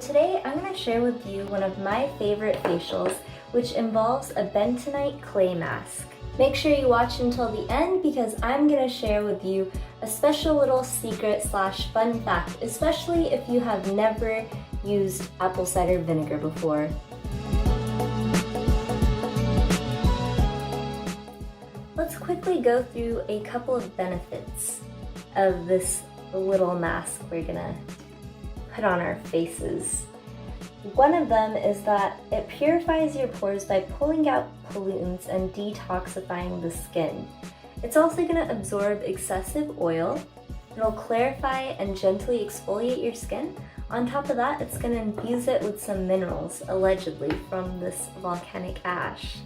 Today I'm going to share with you one of my favorite facials, which involves a bentonite clay mask. Make sure you watch until the end because I'm going to share with you a special little secret / fun fact, especially if you have never used apple cider vinegar before. Let's quickly go through a couple of benefits of this little mask we're going to put on our faces. One of them is that it purifies your pores by pulling out pollutants and detoxifying the skin. It's also going to absorb excessive oil. It'll clarify and gently exfoliate your skin. On top of that, it's going to infuse it with some minerals, allegedly from this volcanic ash.